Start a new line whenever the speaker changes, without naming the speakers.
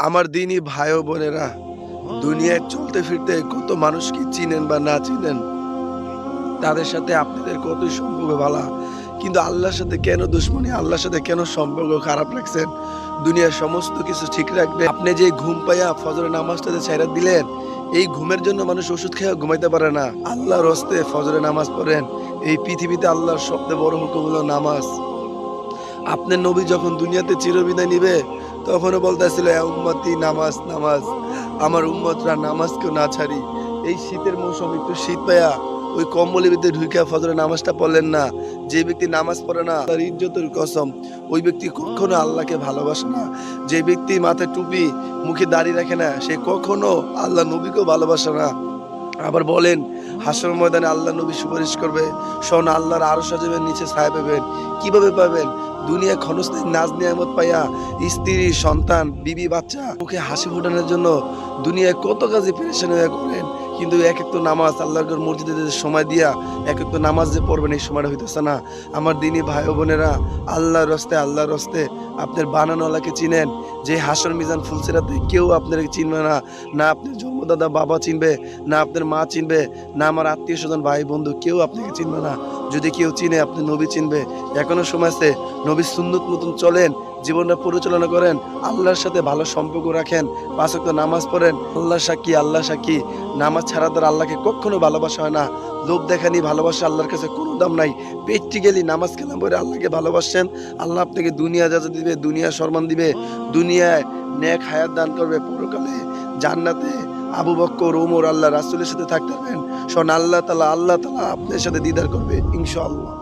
আমার দিনই ভাই ও বোনেরা, দুনিয়ায় চলতে ফিরতে কত মানুষকে চিনেন বা না চিনেন, তাদের সাথে আপনাদের কতই সম্পর্ক ভালো, কিন্তু আল্লাহর সাথে কেন দুশ্মনী, আল্লাহর সাথে কেন সম্পর্ক খারাপ রাখছেন? দুনিয়ার সমস্ত কিছু ঠিক রাখবে, আপনি যে ঘুম পাইয়া ফজরের নামাজটাতে ছাইরা দিলেন, এই ঘুমের জন্য মানুষ ওষুধ খেয়ে ঘুমাইতে পারে না। আল্লাহর হস্তে ফজরের নামাজ পড়েন। এই পৃথিবীতে আল্লাহর সবচেয়ে বড় হুকুম হলো নামাজ। আপনার নবী যখন দুনিয়াতে চিরবিদায় নিবে, তখনও বলতেছিল, এ উম্মতি নামাজ নামাজ, আমার উম্মতরা নামাজকেও না ছাড়ি। এই শীতের মৌসুম একটু শীত পায়া ওই কম্বলের ভিতরে ঢুইকা ফজরের নামাজটা পড়লেন না। যে ব্যক্তি নামাজ পড়ে না, তার ইজ্জতের কসম, ওই ব্যক্তি কখনো আল্লাহকে ভালোবাসে না। যে ব্যক্তি মাথায় টুপি মুখে দাড়ি রাখে না, সে কখনো আল্লাহ নবীকেও ভালোবাসে না। আবার বলেন, হাসর ময়দানে আল্লাহ নবী সুপারিশ করবে, শোন আল্লাহর আরশ সাজাবেন, নিচে ছায়া পাবেন। কিভাবে পাবেন? দুনিয়া ক্ষণস্থায়ী নাজ নিয়ামত পাইয়া স্ত্রী, সন্তান, বিবি, বাচ্চা মুখে হাসি ফোটানোর জন্য দুনিয়ায় কত কাজে পেরেশান হয়ে করেন, কিন্তু এক এক তো নামাজ আল্লাহর মসজিদে যে সময় দিয়া এক এক তো নামাজ যে পড়বেন, এই সময়টা হইতেছে না। আমার দিনী ভাই ও বোনেরা, আল্লাহর রস্তে আপনার বানানোওয়ালাকে চিনেন। যে হাসর মিজান ফুলসিরাতে কেউ আপনাকে চিনবে না, না আপনার জন্মদাদা বাবা চিনবে, না আপনার মা চিনবে, না আমার আত্মীয় স্বজন ভাই বন্ধু কেউ আপনাকে চিনবে না। যদি কেউ চিনে, আপনি নবী চিনবে। এখনো সময় আছে, নবীর সুন্নত মতন চলেন, জীবনটা পরিচালনা করেন, আল্লাহর সাথে ভালো সম্পর্ক রাখেন, 5 ওয়াক্ত নামাজ পড়েন। আল্লাহ সাক্ষী, নামাজ ছাড়া দ্বারা আল্লাহকে কখনো ভালোবাসা হয় না। লোভ দেখানি ভালোবাসা আল্লাহর কাছে কোনো দাম নাই। প্র্যাকটিক্যালি নামাজ কালাম পড়ে আল্লাহকে ভালোবাসেন, আল্লাহ আপনাকে দুনিয়া যা যা দিবে, দুনিয়া সম্মান দিবে, দুনিয়ায় নেক হায়াত দান করবে, পরকালে জান্নাতে আবু বকর, ওমর, আল্লাহ রাসূলের সাথে থাকতে পারবেন। শোন, আল্লাহ তাআলা আপনার সাথে দিদার করবে ইনশাআল্লাহ।